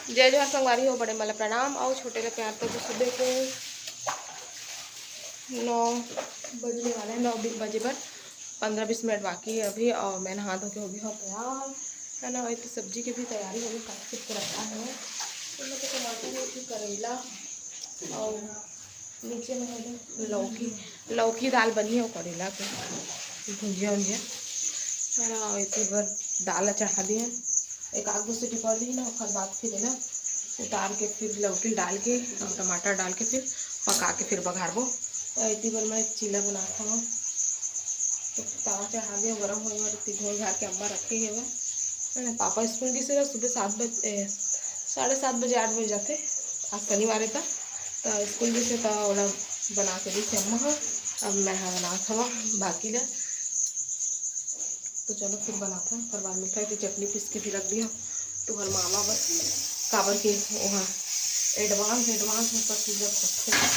जय जोहार संगवारी हो, बड़े मला प्रणाम और छोटे ले प्यार। तो सुबह के 9 बजने वाले हैं, 9 बजे पर 15-20 मिनट बाकी है अभी। और मैं नहा धो के हो गई हूँ तैयार है ना। वही तो सब्जी की भी तैयारी हो गई, काट के रखा है। तो मैं तो टमाटर है, फिर करेला और नीचे में है लौकी दाल बनी है और करेला के भुंजिया उंजिया है ना। इसी पर दाल चढ़ा दिए, एक आग दो सीटी पड़ दी ना। और बाद फिर है ना उतार के फिर लौकी डाल के और टमाटर डाल के फिर पका के फिर बघारबो। तो इतनी बार मैं चीला बनाता हूँ। तो तवा चढ़ा दिया, गर्म हो गया। इतनी घोल घाल के अम्मा रखे हुए है ना। पापा स्कूल की से सुबह 7 बजे 7:30 8 बजे जाते। आज शनिवार था तो स्कूल भी से तो ओला बना के दी थी अम्मा। अब मैं बना था बाकी ला। तो चलो फिर बनाते हैं। फिर बाद में खाई थी चटनी पीस के फिर रख दिया। तो हर मामा बस काबर के वहाँ एडवांस में सब चीज़ रखते हैं।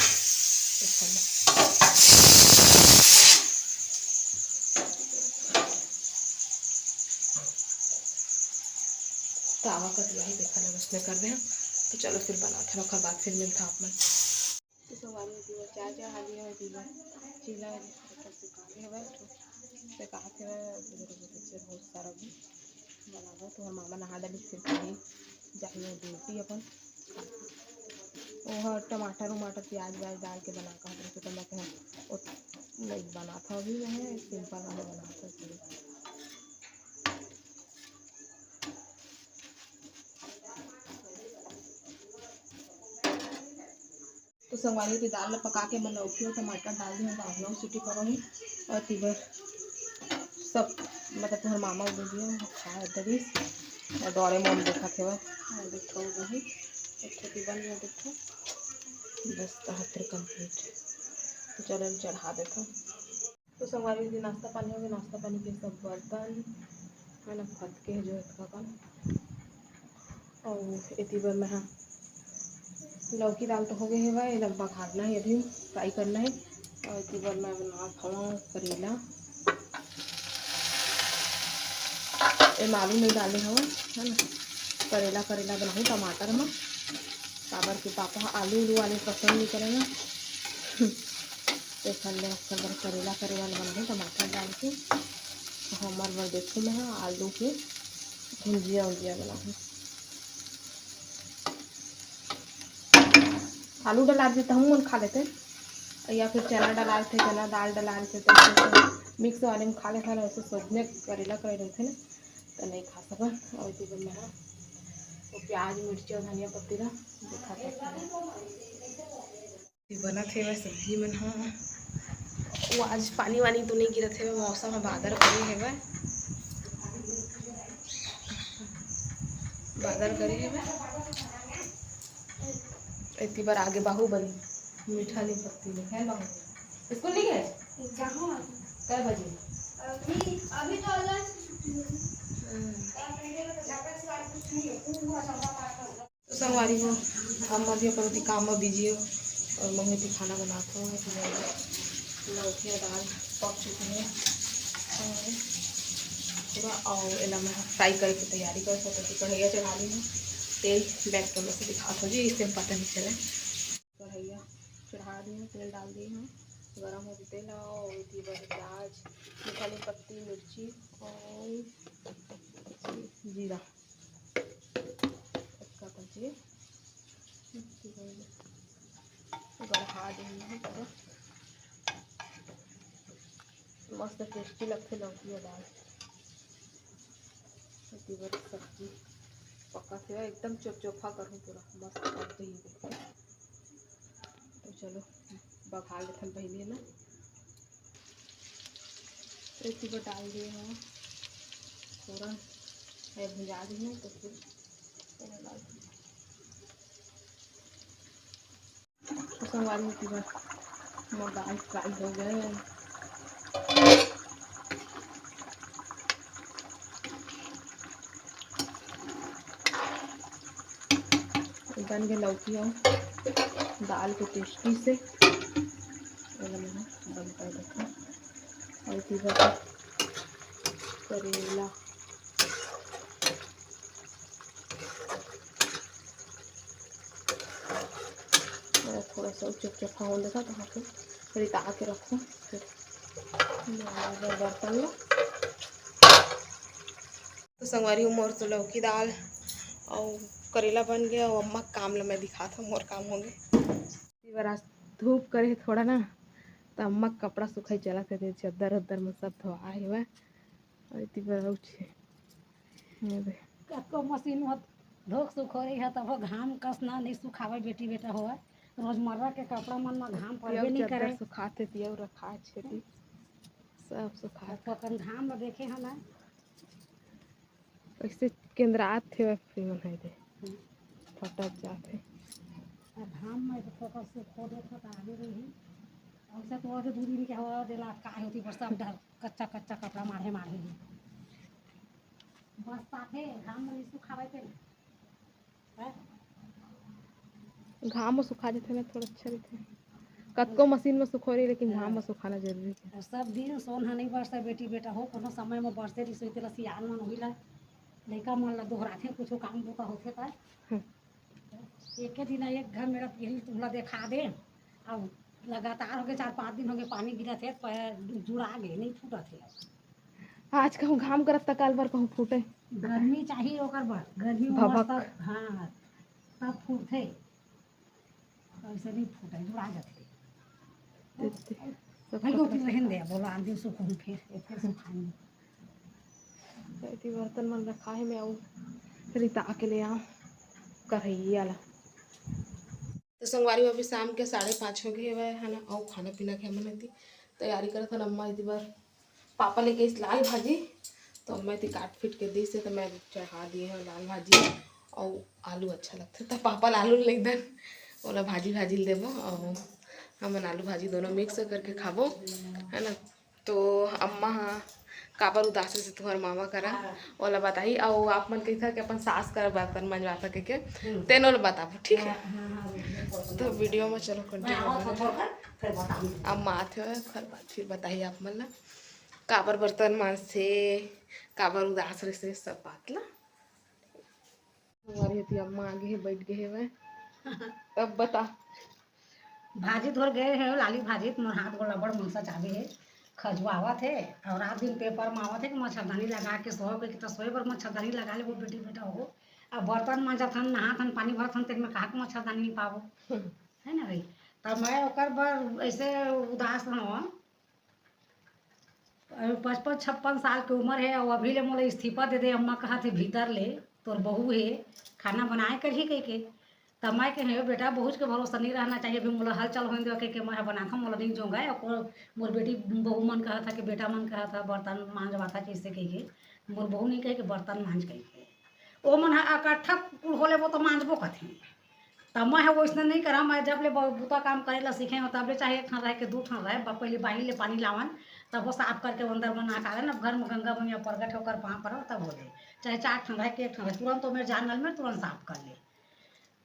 तावा का दिया ही देखा लगा उसमें कर रहे हैं। तो चलो फिर बनाते हैं, बाद फिर मिलता आप मन। तो सवारी होती है चाय चढ़ा दिया होती है चीला सिखाते हुए बहुत सारा भी बना दो। तो मामा नहा डाली फिर कहीं जाइए ड्यूटी अपन। वह टमाटर वमाटर प्याज व्याज डाल के बना कर तो मैं कहीं नहीं बना था। अभी मैं सिंपल वाले बना था फिर। तो संगवारी की दाल पका के मैं लौकी और टमाटर डाल दी, दाल सीटी करूँगी। और तीबर सब मतलब तुम्हारे मामा बोल दिया खाए दबी और डोरेमोन देखा थे वह देखो वही एक बन गया देखो बस 73 कंप्लीट। तो चलो चढ़ा देता। तो संगवारी की नाश्ता पानी हो गया। नाश्ता पानी के सब बर्तन है ना फट के जो इसका काम। और इतनी बार मैं लौकी दाल तो हो गई है भाई, लंबा खाना है अभी फ्राई करना है। और इतनी बार मैं बना खाऊँ करेला। आलू नहीं डाले हवा है ना। करेला बनाऊँ टमाटर में काबर के पापा आलू वाले पसंद नहीं करेगा। तो करेला बनाऊँ टमाटर डाल के। हमारे बार देखूँ मैं आलू के भुंजिया बनाऊँ। आलू डला देता हूँ खा लेते, या फिर चना डला थे, चना दाल डला थे तो मिक्स वाले में खा लेते हैं। वैसे सोचने करेला करे रहते ना तो नहीं खा सका। और इसी पर मैं वो प्याज मिर्ची और धनिया पत्ती का देखा बना थे वह सब्जी में। हाँ वो आज पानी वानी तो नहीं गिरा थे, मौसम में बादल करे है वह बादल करे है वह। इतनी बार आगे बाहुबली मीठा नहीं पत्ती नहीं है बाहु स्कूल नहीं गए कै बजे अभी तो संगवारी हो हम अभी अपन काम में बिजी हो। और मम्मी भी खाना बनाते हो लौकी दाल पक चुकी है पूरा। और एला मैं फ्राई करके तैयारी कर सकती हूँ। कढ़ैया चढ़ा दी हूँ, तेल बैक कैमरे से दिखाता हूँ जी, इससे पता नहीं चले। कढ़ैया चढ़ा दी हूँ, तेल डाल दी हूँ, गरम हो तेल और प्याज मीठा पत्ती मिर्ची और जीरा इसका पची गढ़ा दी हूँ पूरा। मस्त टेस्टी लगते लौकी और दाल। सब्जी पका से एकदम चोखा करूँ पूरा मस्त पक गई। तो चलो बघार लेते पहले ना। तो इसी को डाल दिए हैं पूरा है भिजा दी है। तो फिर डाल संगवारी की बार दाल फ्राई हो गए। बन गए लौकी और दाल के टेस्टी से बंद कर देते हैं। और इसी करेला थोड़ा सा चिपचिपा हो देखा तो हाँ फिर रिता के रखूँ फिर बर्तन लो। तो संगवारी हूँ मोर तो लौकी दाल और करेला बन गया और अम्मा काम ला मैं दिखा था मोर काम हो गए। आज धूप करे थोड़ा ना तो अम्मा कपड़ा सुखाई चला थे चद्दर उद्दर में सब धोआ हुआ कतको मशीन में धोक सुखोरी है तब घाम कसना नहीं सुखावे बेटी बेटा हो रोजमर्रा के कपड़ा मन में घाम पड़बे नहीं करे सुखाते तियो रखा छेती सब सुखा तो अपन घाम में देखे है ना कैसे केंद्रात थे फिर मन है दे फटक जाते घाम में तो फोकस से खो देखो तो आगे रही ऐसा तो और दूरी में क्या हुआ देला काय होती पर सब डर कच्चा कच्चा कपड़ा मारे मारे बस साथे घाम में सुखावे पे घाम में सुखा देते ना थोड़ा अच्छा रहते कतको मशीन में सुखो रही लेकिन घाम में सुखाना जरूरी है। सब दिन सोन नहीं बरसे बेटी बेटा हो कोनो समय में बरसे रही सोते ला सियान मन होइला लड़का मन ला दोहराते कुछ काम बोता होते था एक दिन एक घर मेरा यही तुमला देखा दे अब लगातार हो गए 4-5 दिन हो गए पानी गिरा थे जुड़ा गए नहीं फूटा थे आज कहूँ घाम करत त काल बार कहूँ फूटे गर्मी चाहिए ओकर बर गर्मी में भभक हाँ तब फूटते ऐसे नहीं फूटे जुड़ा जाते रहन दे बोला आंधी सुखूँ फिर सुखाएंगे बर्तन मन रखा है मैं आऊँ रिता के ले आऊँ कढ़ैया ला। तो संगवारी अभी शाम के 5:30 हो गए हुए है ना और खाना पीना के हमने थी तैयारी करत हन अम्मा इस बार पापा लेके इस लाल भाजी तो अम्मा इतनी काट फिट के दी से तो मैं चढ़ा दिए हैं लाल भाजी और आलू अच्छा लगता है तो पापा आलू ले दन बोला भाजी भाजी देवो और हम आलू भाजी दोनों मिक्स करके खाबो है ना। तो अम्मा हाँ काबर उदास से तुम्हार मामा करा ओला बताई और आप मन कही था कि अपन सास कर बर्तन मंजवा सके के तेनो ला बताबो ठीक है। तो वीडियो में चलो कंटिन्यू अम्मा आते हो फिर बताइए आप मन ला काबर बर्तन मांज से काबर उदास रहे से सब बात ला हमारी थी अम्मा आगे है बैठ गए हुए अब बता भाजी धोर गए है लाली भाजी तुम्हारे हाथ गोला बड़ मनसा चाहे है खजुआवा थे और रात दिन पेपर में आवा थे कि मच्छरदानी लगा के सोए के तो सोए पर मच्छरदानी लगा ले वो बेटी बेटा हो अब बर्तन मांजा थन नहा थन पानी भर थन तेन में कहा के मच्छरदानी नहीं पाबो है ना भाई तब मैं ओकर बर ऐसे उदास हूँ 55-56 साल की उम्र है और अभी ले मोला इस्तीफा दे दे अम्मा कहा थे भीतर ले तोर बहू है खाना बनाए कर ही कह के तब मैं कहे बेटा बहू के भरोसा नहीं रहना चाहिए अभी मोला हल चल हो कह के मैं बनाता मोला नहीं जोंगा और मोर बेटी बहू मन कहा था कि बेटा मन कहा था बर्तन मांजवा था कैसे कह के मोर बहू नहीं कहे कि बर्तन मांझ कह के वो मन इकट्ठा होले वो तो मांझबो कथे तब मैं वैसे नहीं करा मैं जब ले बूता काम करे ला सीखे हो तब ले चाहे एक ठन रह के 2 ठन रहे पहले बाही ले पानी लावन तब वो साफ करके अंदर बना का ना घर में गंगा मैया प्रगट होकर वहाँ पर तब हो ले चाहे 4 ठन रह के 1 ठन रहे तुरंत तो मेरे जान में तुरंत साफ कर ले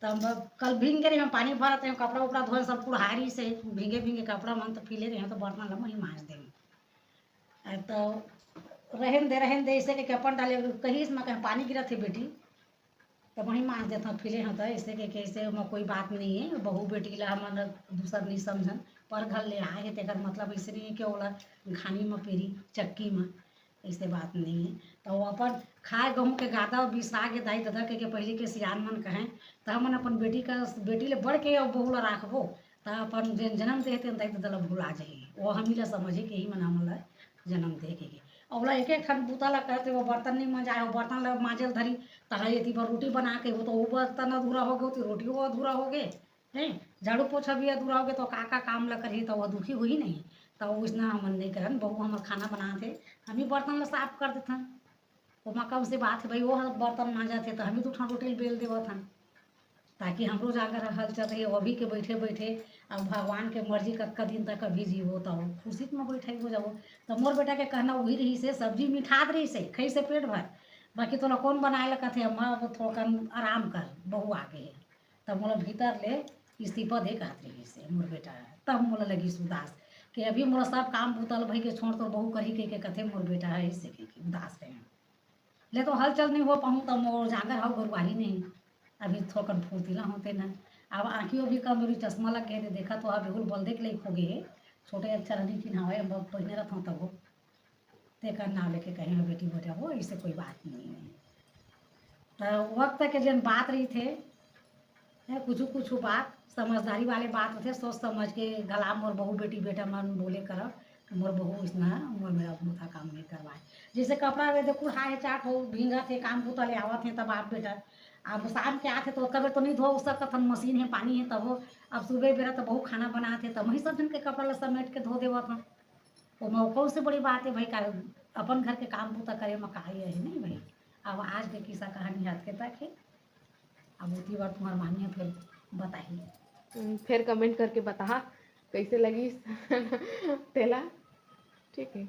तब कल भींग रहे हम पानी भरते हैं कपड़ा उपड़ा धोए सब कुल्हारी से भींगे भींगे कपड़ा मन तो फीले रहे तो बर्तन ला वहीं मांज देंगे तो रहन दे ऐसे के अपन डाले कहीं इसमें कहीं पानी गिरा थे बेटी तो वहीं मांज देता फिले हैं तो ऐसे के कैसे में कोई बात नहीं है बहू बेटी ला मन दूसर नहीं समझन पर घर ले आए है तेकर मतलब ऐसे नहीं है कि ओला घानी में पेरी चक्की में ऐसे बात नहीं है तो वो अपन खाए गहूँ के गादा बिसा के दाई दादा के पहले के सियान मन कहें तो हमन अपन बेटी ले बढ़ के बहू ला राखबो तो अपन जन्म दे दाई दादा ला भूला जाइए वो हम ला समझे के ही मन हमन ला जन्म दे के औला एक ठन बूता ला कहते वो बर्तन नहीं मंजाए वो बर्तन ला मांजल धरी तहाई यदि पर रोटी बना के हो तो वो बर्तन अधूरा हो गए तो रोटी वो अधूरा हो गए हैं झाड़ू पोछा भी अधूरा हो गए तो का काम ला करी तो वह दुखी हुई नहीं तो उसना हमन नहीं करन बहू हमार खाना बनाते हम ही बर्तन ला साफ कर देते वो कब से बात है भाई वो बर्तन मांजा थे तो हम ही 2 ठन रोटी बेल देवत हन ताकि हमरो जाकर हल चल रही अभी के बैठे बैठे अब भगवान के मर्जी कतका दिन तक अभी जीवो तो खुशी में बैठे हो जाओ तो मोर बेटा के कहना वही रही से सब्जी मिठात रही से खई से पेट भर बाकी तोला कौन बनाए ला कथे अम्मा वो थोड़ा आराम कर बहू आ गए तब मोला भीतर ले इस्तीफा दे कहत रही से मोर बेटा तब मोला लगी उदास कि अभी मोला सब काम बुतल भाई के छोड़ तो बहू कही के कथे मोर बेटा है इससे के उदास रहे ले तो हल चल नहीं हो पाऊँ तो मोर जागर हो गुरुवारी नहीं अभी थोड़ा फुर्तीला होते ना अब आँखियों भी कम मेरी चश्मा लग गए थे, देखा तो आप बिल्कुल बल्दे के लायक हो गए। छोटे अक्षर नहीं चिन्हावे हम पहने रहता हूँ तब वो तेकर नाम लेके कहीं हो बेटी बेटा हो, इससे कोई बात नहीं है। तो वक्त के जन बात रही थे कुछ कुछ बात समझदारी वाले बात होते, सोच समझ के गला मोर बहू बेटी बेटा मन बोले करब कि मोर बहू इसना मोर मेरा मुथा काम नहीं करवाए। जैसे कपड़ा वे देखो हाय चाट हो भींगा थे काम बुता ले आवत हैं, तब आप बेटा अब शाम के आते तो कभी तो नहीं धो सकत हम, मशीन है पानी है तब हो। अब सुबह बेरा तो बहुत खाना बनाते तब वही सब जन के कपड़ा ला समेट के धो देवत हम। वो मौकों से बड़ी बात है भाई का अपन घर के काम बुता करे में का है नहीं भाई। अब आज के किस्सा कहानी याद के तक है। अब उसी बार तुम्हार मानिए फिर बताइए। फिर कमेंट करके बता कैसे लगी तेला। ठीक है।